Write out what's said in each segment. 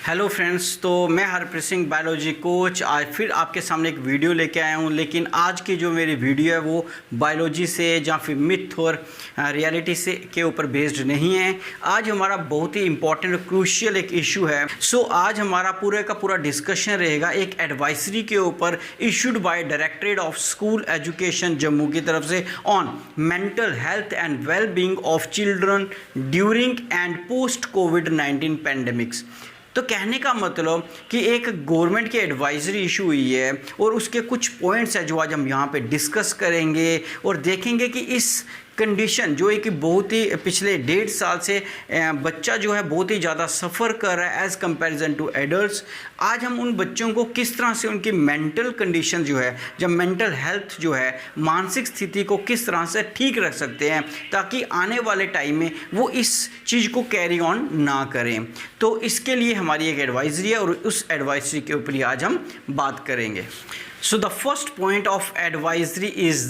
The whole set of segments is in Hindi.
हेलो फ्रेंड्स, तो मैं हरप्रीत सिंह बायोलॉजी कोच आज फिर आपके सामने एक वीडियो लेके आया हूँ। लेकिन आज की जो मेरी वीडियो है वो बायोलॉजी से या फिर मिथ और रियलिटी से के ऊपर बेस्ड नहीं है। आज हमारा बहुत ही इंपॉर्टेंट और क्रूशियल एक इशू है। आज हमारा पूरे का पूरा डिस्कशन रहेगा एक एडवाइजरी के ऊपर issued by directorate of school education Jammu की तरफ से on mental health and well being of children during and post covid pandemics. तो कहने का मतलब कि एक गवर्नमेंट की एडवाइजरी इशू हुई है और उसके कुछ पॉइंट्स हैं जो आज हम यहाँ पे डिस्कस करेंगे और देखेंगे कि इस कंडीशन जो है कि बहुत ही पिछले 1.5 साल से बच्चा जो है बहुत ही ज़्यादा सफ़र कर रहा है एज़ कंपैरिजन टू एडल्ट्स। आज हम उन बच्चों को किस तरह से उनकी मेंटल कंडीशन जो है जब मेंटल हेल्थ जो है मानसिक स्थिति को किस तरह से ठीक रख सकते हैं ताकि आने वाले टाइम में वो इस चीज़ को कैरी ऑन ना करें। तो इसके लिए हमारी एक एडवाइजरी है और उस एडवाइजरी के ऊपर ही आज हम बात करेंगे। So the first point of advisory is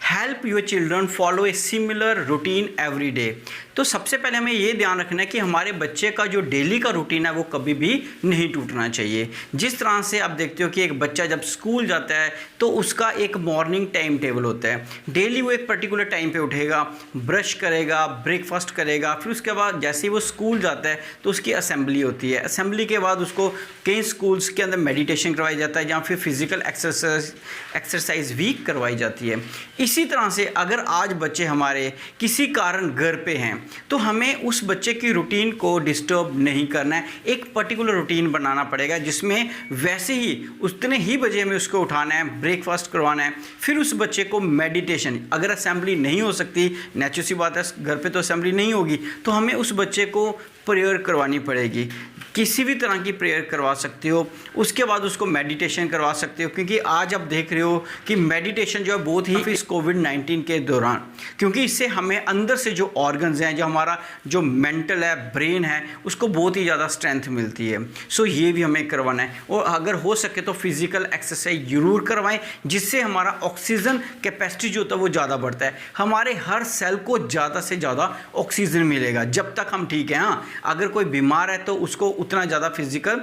help your children follow a similar routine every day। तो सबसे पहले हमें ये ध्यान रखना है कि हमारे बच्चे का जो डेली का रूटीन है वो कभी भी नहीं टूटना चाहिए। जिस तरह से आप देखते हो कि एक बच्चा जब स्कूल जाता है तो उसका एक मॉर्निंग टाइम टेबल होता है। डेली वो एक पर्टिकुलर टाइम पे उठेगा, ब्रश करेगा, ब्रेकफास्ट करेगा, फिर उसके बाद जैसे ही वो स्कूल जाता है तो उसकी असेंबली होती है। असेंबली के बाद उसको कई स्कूल्स के अंदर मेडिटेशन करवाया जाता है या फिर फिजिकल एक्सरसाइज भी करवाई जाती है। इसी तरह से अगर आज बच्चे हमारे किसी कारण घर पे हैं तो हमें उस बच्चे की रूटीन को डिस्टर्ब नहीं करना है। एक पर्टिकुलर रूटीन बनाना पड़ेगा जिसमें वैसे ही उतने ही बजे हमें उसको उठाना है, ब्रेकफास्ट करवाना है, फिर उस बच्चे को मेडिटेशन, अगर असेंबली नहीं हो सकती, नेचुरल सी बात है घर पे तो असेंबली नहीं होगी, तो हमें उस बच्चे को प्रेयर करवानी पड़ेगी। किसी भी तरह की प्रेयर करवा सकते हो, उसके बाद उसको मेडिटेशन करवा सकते हो, क्योंकि आज आप देख रहे हो कि मेडिटेशन जो है बहुत ही इस कोविड-19 के दौरान, क्योंकि इससे हमें अंदर से जो ऑर्गन्स हैं, जो हमारा जो मेंटल है, ब्रेन है, उसको बहुत ही ज़्यादा स्ट्रेंथ मिलती है। ये भी हमें करवाना है और अगर हो सके तो फिजिकल एक्सरसाइज ज़रूर करवाएं जिससे हमारा ऑक्सीजन कैपेसिटी जो होता है वो ज़्यादा बढ़ता है। हमारे हर सेल को ज़्यादा से ज़्यादा ऑक्सीजन मिलेगा जब तक हम ठीक हैं। हाँ, अगर कोई बीमार है तो उसको उतना ज़्यादा फिजिकल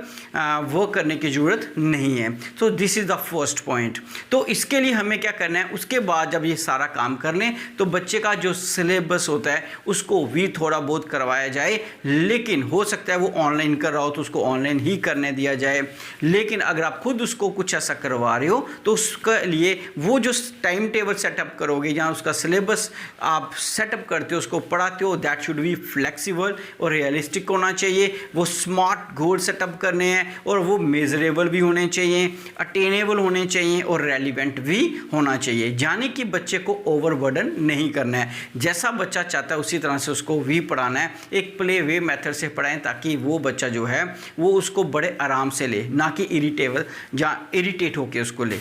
वर्क करने की ज़रूरत नहीं है। तो this is the first point. तो इसके लिए हमें क्या करना है, उसके बाद जब ये सारा काम कर लें तो बच्चे का जो सिलेबस होता है उसको भी थोड़ा बहुत करवाया जाए। लेकिन हो सकता है वो ऑनलाइन कर रहा हो तो उसको ऑनलाइन ही करने दिया जाए। लेकिन अगर आप खुद उसको कुछ ऐसा करवा रहे हो तो उसके लिए वो जो टाइम टेबल सेटअप करोगे या उसका सिलेबस आप सेटअप करते हो, उसको पढ़ाते हो, दैट शुड बी फ्लेक्सिबल और रियलिस्टिक होना चाहिए। वो स्मार्ट गोल सेटअप करने हैं और वो मेजरेबल भी होने चाहिए, अटेनेबल होने चाहिए और रेलिवेंट भी होना चाहिए। यानी कि बच्चे को ओवरबर्डन नहीं करना है, जैसा बच्चा चाहता है उसी तरह से उसको भी पढ़ाना है। एक प्ले वे मेथड से पढ़ाएं ताकि वो बच्चा जो है वो उसको बड़े आराम से ले, ना कि इरिटेबल या इरिटेट होकर उसको ले।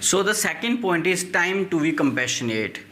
So the second point is time to be compassionate.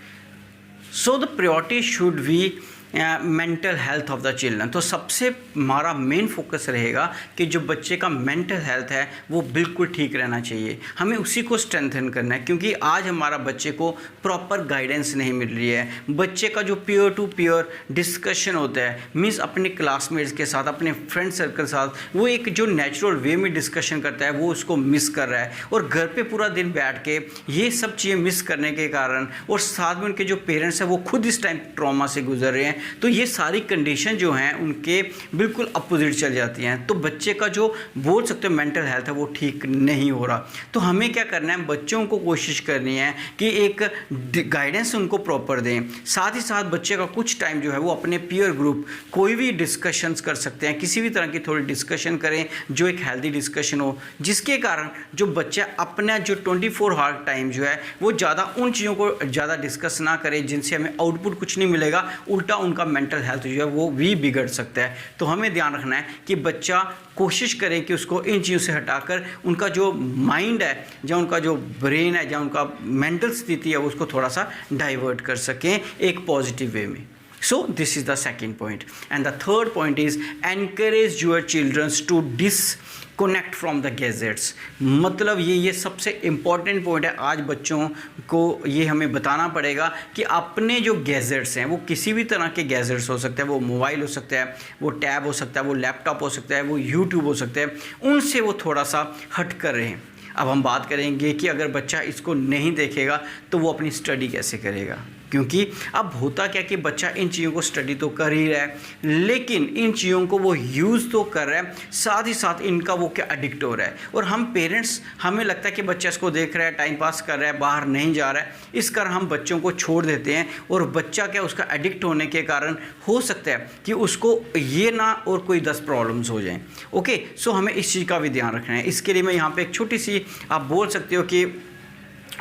So the priority should be mental health of the children. तो सबसे हमारा मेन फोकस रहेगा कि जो बच्चे का मेंटल हेल्थ है वो बिल्कुल ठीक रहना चाहिए, हमें उसी को स्ट्रेंथन करना है। क्योंकि आज हमारा बच्चे को प्रॉपर गाइडेंस नहीं मिल रही है। बच्चे का जो पीयर टू पीयर डिस्कशन होता है, मीन्स अपने क्लासमेट्स के साथ, अपने फ्रेंड सर्कल के साथ, वो एक जो नेचुरल वे में डिस्कशन करता है वो उसको मिस कर रहा है। और घर पे पूरा दिन बैठ के ये सब चीज़ें मिस करने के कारण और साथ में उनके जो पेरेंट्स हैं वो खुद इस टाइम ट्रॉमा से गुजर रहे हैं, तो ये सारी कंडीशन जो हैं उनके बिल्कुल अपोजिट चल जाती हैं। तो बच्चे का जो बोल सकते हो मेंटल हेल्थ है वो ठीक नहीं हो रहा। तो हमें क्या करना है, बच्चों को कोशिश करनी है कि एक गाइडेंस उनको प्रॉपर दें। साथ ही साथ बच्चे का कुछ टाइम जो है वो अपने पीयर ग्रुप कोई भी डिस्कशंस कर सकते हैं, किसी भी तरह की थोड़ी डिस्कशन करें जो एक हेल्दी डिस्कशन हो, जिसके कारण जो बच्चा अपना जो 24 आवर टाइम जो है वो ज़्यादा उन चीज़ों को ज़्यादा डिस्कस ना करे जिनसे हमें आउटपुट कुछ नहीं मिलेगा, उल्टा उनका मेंटल हेल्थ जो है वो भी बिगड़ सकता है। तो हमें ध्यान रखना है कि बच्चा कोशिश करे कि उसको इन चीज़ों से हटाकर उनका जो माइंड है या उनका जो ब्रेन है या उनका मेंटल स्थिति है उसको थोड़ा सा डाइवर्ट कर सकें एक पॉजिटिव वे में। So this is the second point. And the third point is encourage your children to disconnect from the gadgets. मतलब ये सबसे इम्पॉर्टेंट पॉइंट है। आज बच्चों को ये हमें बताना पड़ेगा कि अपने जो गैजेट्स हैं, वो किसी भी तरह के गैजेट्स हो सकते हैं, वो मोबाइल हो सकता है, वो टैब हो सकता है, वो लैपटॉप हो सकता है, वो यूट्यूब हो सकता है, उनसे वो थोड़ा सा हट कर रहे हैं। अब हम बात करेंगे कि अगर बच्चा इसको नहीं देखेगा तो वो अपनी स्टडी कैसे करेगा, क्योंकि अब होता क्या कि बच्चा इन चीज़ों को स्टडी तो कर ही रहा है, लेकिन इन चीज़ों को वो यूज़ तो कर रहा है, साथ ही साथ इनका वो क्या एडिक्ट हो रहा है। और हम पेरेंट्स, हमें लगता है कि बच्चा इसको देख रहा है, टाइम पास कर रहा है, बाहर नहीं जा रहा है, इस कारण हम बच्चों को छोड़ देते हैं और बच्चा क्या उसका एडिक्ट होने के कारण हो सकता है कि उसको ये ना और कोई 10 प्रॉब्लम्स हो जाएँ। ओके, सो हमें इस चीज़ का भी ध्यान रखना है। इसके लिए मैं यहाँ पर एक छोटी सी, आप बोल सकते हो कि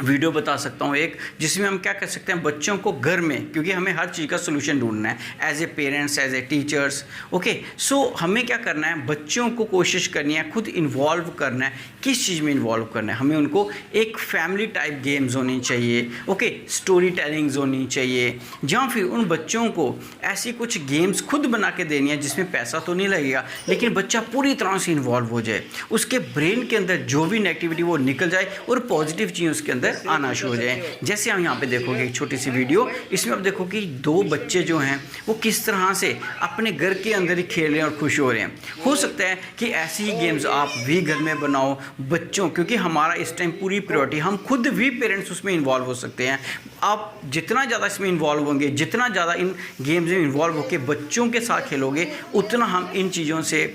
वीडियो बता सकता हूँ एक, जिसमें हम क्या कर सकते हैं बच्चों को घर में, क्योंकि हमें हर चीज़ का सोल्यूशन ढूंढना है as a parents, as a teachers. Okay, so हमें क्या करना है, बच्चों को कोशिश करनी है खुद इन्वॉल्व करना है। किस चीज़ में इन्वॉल्व करना है, हमें उनको एक फैमिली टाइप गेम्स होनी चाहिए, ओके, स्टोरी टेलिंग्स होनी चाहिए, या फिर उन बच्चों को ऐसी कुछ गेम्स खुद बना के देनी है जिसमें पैसा तो नहीं लगेगा, लेकिन बच्चा पूरी तरह से इन्वॉल्व हो जाए, उसके ब्रेन के अंदर जो भी नेगेटिविटी वो निकल जाए और पॉजिटिव चीज़ उसके अंदर आना शुरू हो जाए। जैसे हम यहाँ पे देखोगे एक छोटी सी वीडियो, इसमें आप देखो कि 2 बच्चे जो हैं वो किस तरह से अपने घर के अंदर ही खेल रहे हैं और खुश हो रहे हैं। हो सकता है कि ऐसी ही गेम्स आप भी घर में बनाओ बच्चों, क्योंकि हमारा इस टाइम पूरी प्रायोरिटी, हम खुद भी पेरेंट्स उसमें इन्वॉल्व हो सकते हैं। आप जितना ज़्यादा इसमें इन्वॉल्व होंगे, जितना ज़्यादा इन गेम्स में इन्वॉल्व होकर बच्चों के साथ खेलोगे, उतना हम इन चीज़ों से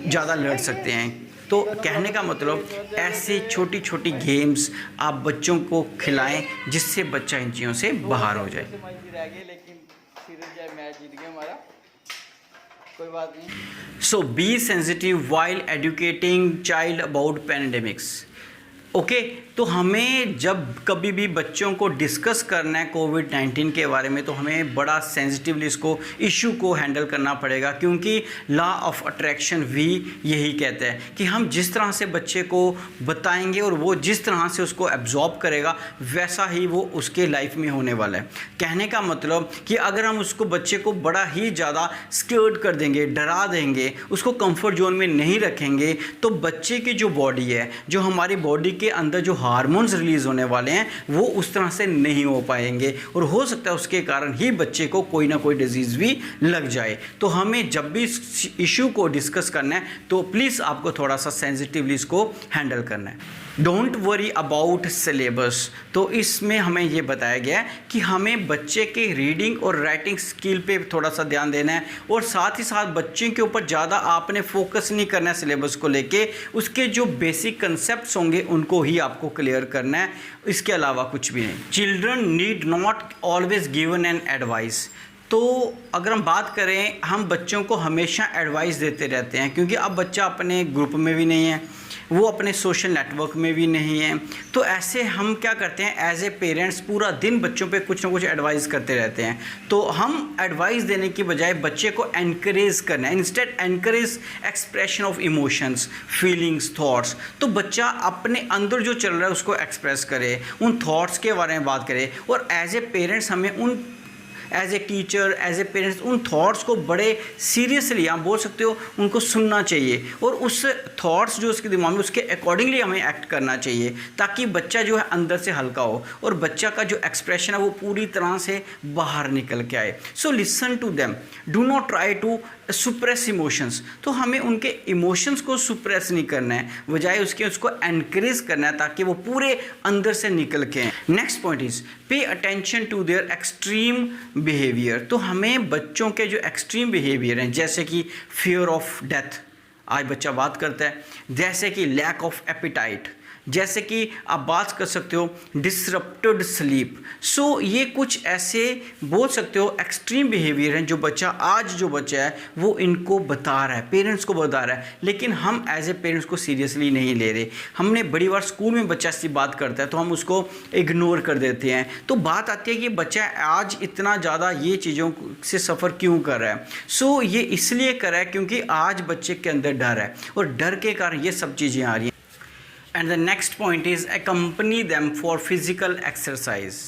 ज़्यादा लड़ सकते हैं। तो कहने का मतलब ऐसी छोटी छोटी गेम्स आप बच्चों को खिलाएं जिससे बच्चा इन चीज़ों से बाहर हो जाए। So be sensitive while educating child about pandemics. Okay, तो हमें जब कभी भी बच्चों को डिस्कस करना है कोविड-19 के बारे में, तो हमें बड़ा सेंसिटिवली इसको इशू को हैंडल करना पड़ेगा, क्योंकि लॉ ऑफ अट्रैक्शन भी यही कहता है कि हम जिस तरह से बच्चे को बताएंगे और वो जिस तरह से उसको एब्जॉर्ब करेगा, वैसा ही वो उसके लाइफ में होने वाला है। कहने का मतलब कि अगर हम उसको बच्चे को बड़ा ही ज़्यादा स्कर्ड कर देंगे, डरा देंगे, उसको कंफर्ट जोन में नहीं रखेंगे, तो बच्चे की जो बॉडी है, जो हमारी बॉडी के अंदर जो हार्मोन्स रिलीज होने वाले हैं, वो उस तरह से नहीं हो पाएंगे और हो सकता है उसके कारण ही बच्चे को कोई ना कोई डिजीज़ भी लग जाए। तो हमें जब भी इस इशू को डिस्कस करना है तो प्लीज़ आपको थोड़ा सा सेंसिटिवली इसको हैंडल करना है। Don't worry about syllabus. तो इसमें हमें ये बताया गया है कि हमें बच्चे के रीडिंग और राइटिंग स्किल पे थोड़ा सा ध्यान देना है, और साथ ही साथ बच्चे के ऊपर ज़्यादा आपने फोकस नहीं करना है सिलेबस को लेके। उसके जो बेसिक कंसेप्ट्स होंगे उनको ही आपको क्लियर करना है, इसके अलावा कुछ भी नहीं। Children need not always given an advice. तो अगर हम बात करें, हम बच्चों को हमेशा एडवाइस देते रहते हैं, क्योंकि अब बच्चा अपने ग्रुप में भी नहीं है, वो अपने सोशल नेटवर्क में भी नहीं है। तो ऐसे हम क्या करते हैं, एज ए पेरेंट्स पूरा दिन बच्चों पे कुछ ना कुछ एडवाइस करते रहते हैं। तो हम एडवाइस देने की बजाय बच्चे को एनकरेज करना है, instead encourage expression of emotions, feelings, thoughts. तो बच्चा अपने अंदर जो चल रहा है उसको एक्सप्रेस करे, उन थॉट्स के बारे में बात करे, और एज ए पेरेंट्स हमें उन, as a teacher, as a parents, उन थॉट्स को बड़े सीरियसली, आप बोल सकते हो, उनको सुनना चाहिए, और उस थॉट्स जो उसके दिमाग में, उसके अकॉर्डिंगली हमें एक्ट करना चाहिए, ताकि बच्चा जो है अंदर से हल्का हो और बच्चा का जो एक्सप्रेशन है वो पूरी तरह से बाहर निकल के आए। So listen to them, do not try to suppress emotions. तो हमें उनके इमोशंस को सुप्रेस नहीं करना है, बजाय उसके उसको एनकरेज करना है ताकि वो पूरे अंदर से निकल के आए। Next point is pay attention to their extreme behaviour. तो हमें बच्चों के जो एक्सट्रीम बिहेवियर हैं, जैसे कि फियर ऑफ डेथ, आज बच्चा बात करता है, जैसे कि लैक ऑफ एपिटाइट, जैसे कि आप बात कर सकते हो डिसरप्टेड स्लीप। सो ये कुछ ऐसे बोल सकते हो एक्सट्रीम बिहेवियर हैं जो बच्चा, आज जो बच्चा है वो इनको बता रहा है, पेरेंट्स को बता रहा है, लेकिन हम एज ए पेरेंट्स को सीरियसली नहीं ले रहे। हमने बड़ी बार स्कूल में बच्चा ऐसी बात करता है तो हम उसको इग्नोर कर देते हैं। तो बात आती है कि बच्चा आज इतना ज़्यादा ये चीज़ों से सफ़र क्यों कर रहा है। सो ये इसलिए कर रहा है क्योंकि आज बच्चे के अंदर डर है, और डर के कारण ये सब चीज़ें आ रही हैं। And the next point is accompany them for physical exercise।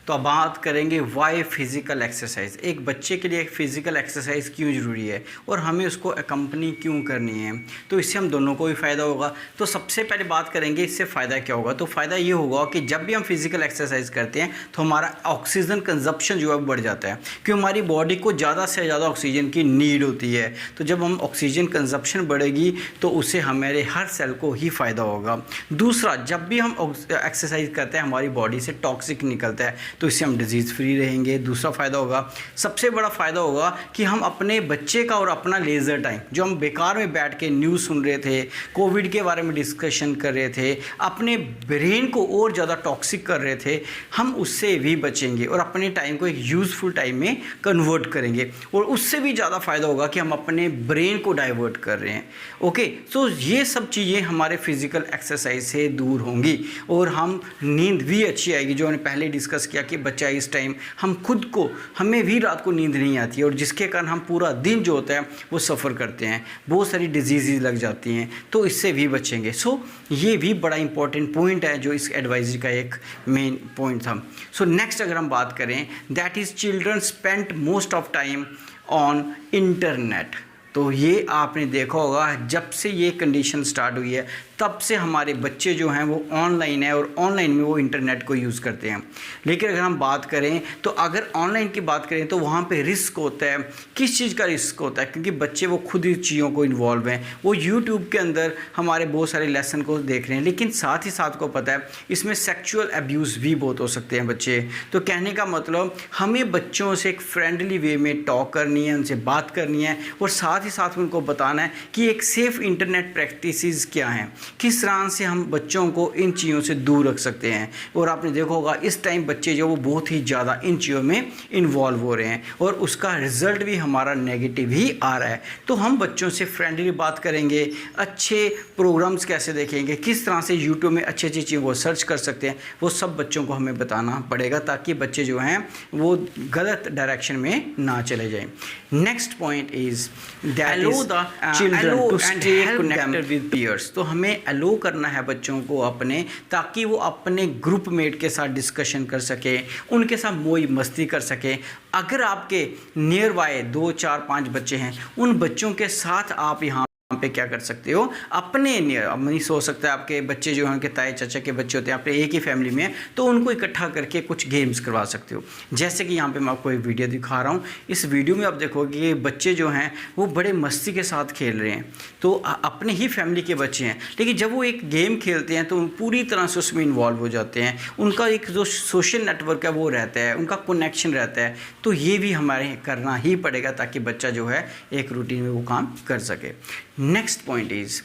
तो अब बात करेंगे वाई फिज़िकल एक्सरसाइज। एक बच्चे के लिए फ़िज़िकल एक्सरसाइज क्यों ज़रूरी है और हमें उसको अकम्पनी क्यों करनी है, तो इससे हम दोनों को भी फ़ायदा होगा। तो सबसे पहले बात करेंगे इससे फ़ायदा क्या होगा। तो फ़ायदा ये होगा कि जब भी हम फिज़िकल एक्सरसाइज करते हैं तो हमारा ऑक्सीजन कंजप्शन जो है बढ़ जाता है, क्योंकि हमारी बॉडी को ज़्यादा से ज़्यादा ऑक्सीजन की नीड होती है। तो जब हम ऑक्सीजन कंजप्शन बढ़ेगी तो उससे हमारे हर सेल को ही फ़ायदा होगा। दूसरा, जब भी हम एक्सरसाइज करते हैं हमारी बॉडी से टॉक्सिक निकलता है, तो इससे हम डिजीज़ फ्री रहेंगे। दूसरा फ़ायदा होगा, सबसे बड़ा फ़ायदा होगा कि हम अपने बच्चे का और अपना लेज़र टाइम, जो हम बेकार में बैठ के न्यूज़ सुन रहे थे, कोविड के बारे में डिस्कशन कर रहे थे, अपने ब्रेन को और ज़्यादा टॉक्सिक कर रहे थे, हम उससे भी बचेंगे और अपने टाइम को एक यूज़फुल टाइम में कन्वर्ट करेंगे। और उससे भी ज़्यादा फ़ायदा होगा कि हम अपने ब्रेन को डाइवर्ट कर रहे हैं। ओके, तो ये सब चीज़ें हमारे फिज़िकल एक्सरसाइज से दूर होंगी और हम नींद भी अच्छी आएगी। जो हमने पहले डिस्कस किया कि बच्चा इस टाइम हम खुद को, हमें भी रात को नींद नहीं आती है और जिसके कारण हम पूरा दिन जो होता है वो सफ़र करते हैं, बहुत सारी डिजीज़ लग जाती हैं, तो इससे भी बचेंगे। सो ये भी बड़ा इंपॉर्टेंट पॉइंट है जो इस एडवाइजरी का एक मेन पॉइंट था। सो नेक्स्ट अगर हम बात करें, that is children spend most of time on internet. तो ये आपने देखा होगा जब से ये कंडीशन स्टार्ट हुई है तब से हमारे बच्चे जो हैं वो ऑनलाइन है और ऑनलाइन में वो इंटरनेट को यूज़ करते हैं। लेकिन अगर हम बात करें तो अगर ऑनलाइन की बात करें तो वहाँ पे रिस्क होता है। किस चीज़ का रिस्क होता है? क्योंकि बच्चे वो खुद ही चीज़ों को इन्वॉल्व हैं, वो यूट्यूब के अंदर हमारे बहुत सारे लेसन को देख रहे हैं, लेकिन साथ ही साथ को पता है इसमें सेक्चुअल अब्यूज़ भी बहुत हो सकते हैं बच्चे। तो कहने का मतलब हमें बच्चों से एक फ्रेंडली वे में टॉक करनी है, उनसे बात करनी है और साथ ही साथ उनको बताना है कि एक सेफ़ इंटरनेट प्रैक्टिसेस क्या हैं, किस तरह से हम बच्चों को इन चीज़ों से दूर रख सकते हैं। और आपने देखा होगा इस टाइम बच्चे जो वो बहुत ही ज़्यादा इन चीज़ों में इन्वॉल्व हो रहे हैं और उसका रिज़ल्ट भी हमारा नेगेटिव ही आ रहा है। तो हम बच्चों से फ्रेंडली बात करेंगे, अच्छे प्रोग्राम्स कैसे देखेंगे, किस तरह से यूट्यूब में अच्छी अच्छी चीज़ों को सर्च कर सकते हैं, वो सब बच्चों को हमें बताना पड़ेगा ताकि बच्चे जो हैं वो गलत डायरेक्शन में ना चले जाएं। Next point is that allow the children to stay connected with peers. तो हमें अलो करना है बच्चों को अपने, ताकि वो अपने ग्रुप मेट के साथ डिस्कशन कर सके, उनके साथ मौज मस्ती कर सके। अगर आपके नियर बाय 2, 4, 5 बच्चे हैं, उन बच्चों के साथ आप यहाँ पे क्या कर सकते हो, अपने नियर, अब नहीं सोच सकता है आपके बच्चे जो हैं उनके ताए चाचा के बच्चे होते हैं, आपने एक ही फैमिली में, तो उनको इकट्ठा करके कुछ गेम्स करवा सकते हो। जैसे कि यहाँ पे मैं आपको एक वीडियो दिखा रहा हूँ। इस वीडियो में आप देखोगे कि बच्चे जो हैं वो बड़े मस्ती के साथ खेल रहे हैं, तो अपने ही फैमिली के बच्चे हैं, लेकिन जब वो एक गेम खेलते हैं तो पूरी तरह से उसमें इन्वॉल्व हो जाते हैं। उनका एक जो सोशल नेटवर्क है वो रहता है, उनका कनेक्शन रहता है। तो ये भी हमारे करना ही पड़ेगा ताकि बच्चा जो है एक रूटीन में वो काम कर सके। Next point is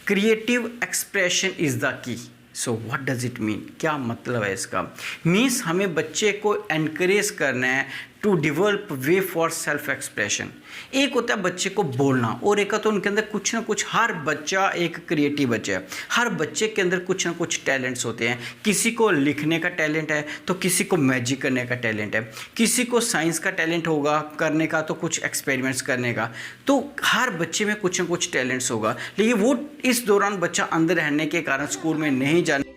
creative expression is the key. So what does it mean? क्या मतलब है इसका? मीन्स हमें बच्चे को एनकरेज करना है to develop way for self expression. एक होता है बच्चे को बोलना और एक तो उनके अंदर कुछ ना कुछ, हर बच्चा एक क्रिएटिव बच्चा है, हर बच्चे के अंदर कुछ ना कुछ टैलेंट्स होते हैं। किसी को लिखने का टैलेंट है तो किसी को मैजिक करने का टैलेंट है, किसी को साइंस का टैलेंट होगा करने का, तो कुछ एक्सपेरिमेंट्स करने का। तो हर बच्चे में कुछ ना कुछ टैलेंट्स होगा, लेकिन वो इस दौरान बच्चा अंदर रहने के कारण, स्कूल में नहीं जाने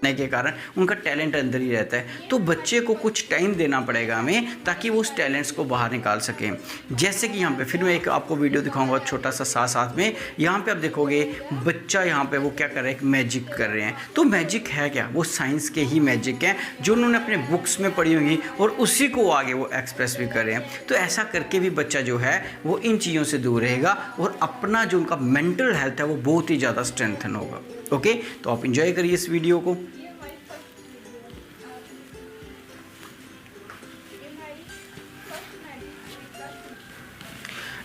के कारण उनका टैलेंट अंदर ही रहता है। तो बच्चे को कुछ टाइम देना पड़ेगा हमें ताकि वो उस टैलेंट्स को बाहर निकाल सकें। जैसे कि यहाँ पे फिर मैं एक आपको वीडियो दिखाऊंगा छोटा सा साथ में। यहाँ पे आप देखोगे बच्चा यहाँ पे वो क्या कर रहा है, एक मैजिक कर रहे हैं। तो मैजिक है क्या? वो साइंस के ही मैजिक हैं जो उन्होंने अपने बुक्स में पढ़ी होंगी और उसी को आगे वो एक्सप्रेस भी कर रहे हैं। तो ऐसा करके भी बच्चा जो है वो इन चीज़ों से दूर रहेगा और अपना जो उनका मेंटल हेल्थ है वो बहुत ही ज़्यादा स्ट्रेंथन होगा। ओके, तो आप इंजॉय करिए इस वीडियो को।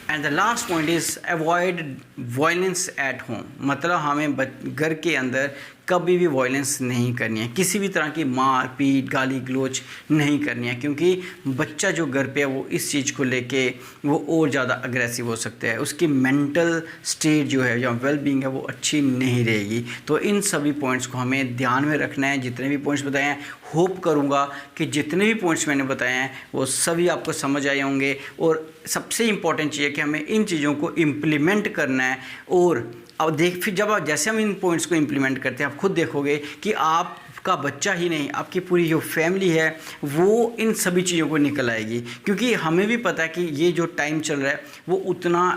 And the last point is avoid violence at home. मतलब हमें घर के अंदर कभी भी वायलेंस नहीं करनी है, किसी भी तरह की मार पीट गाली गलोच नहीं करनी है, क्योंकि बच्चा जो घर पे है वो इस चीज़ को लेके वो और ज़्यादा अग्रेसिव हो सकता है, उसकी मेंटल स्टेट जो है या वेल बीइंग है वो अच्छी नहीं रहेगी। तो इन सभी पॉइंट्स को हमें ध्यान में रखना है। जितने भी पॉइंट्स बताए हैं, होप करूँगा कि जितने भी पॉइंट्स मैंने बताए हैं वो सभी आपको समझ आए होंगे। और सबसे इम्पॉर्टेंट चीज़ है कि हमें इन चीज़ों को इम्प्लीमेंट करना है। और अब फिर जब आप जैसे हम इन पॉइंट्स को इम्प्लीमेंट करते हैं, आप खुद देखोगे कि आप का बच्चा ही नहीं, आपकी पूरी जो फैमिली है वो इन सभी चीज़ों को निकल आएगी। क्योंकि हमें भी पता है कि ये जो टाइम चल रहा है वो उतना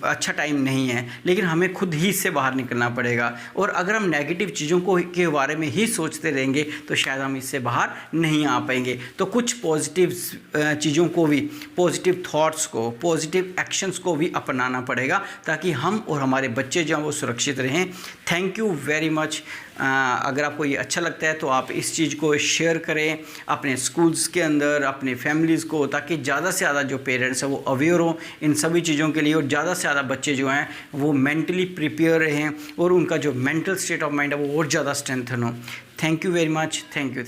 अच्छा टाइम नहीं है, लेकिन हमें खुद ही इससे बाहर निकलना पड़ेगा। और अगर हम नेगेटिव चीज़ों को के बारे में ही सोचते रहेंगे तो शायद हम इससे बाहर नहीं आ पाएंगे। तो कुछ पॉजिटिव चीज़ों को भी, पॉजिटिव थॉट्स को, पॉजिटिव एक्शंस को भी अपनाना पड़ेगा ताकि हम और हमारे बच्चे जो हैं वो सुरक्षित रहें। Thank you very much. अगर आपको ये अच्छा लगता है तो आप इस चीज़ को शेयर करें अपने स्कूल्स के अंदर, अपने फैमिलीज़ को, ताकि ज़्यादा से ज़्यादा जो पेरेंट्स हैं वो अवेयर हों इन सभी चीज़ों के लिए और ज़्यादा से ज़्यादा बच्चे जो हैं वो मेंटली प्रिपेयर रहें और उनका जो मेंटल स्टेट ऑफ माइंड है वो और ज़्यादा स्ट्रेंथन हो। Thank you very much. Thank you.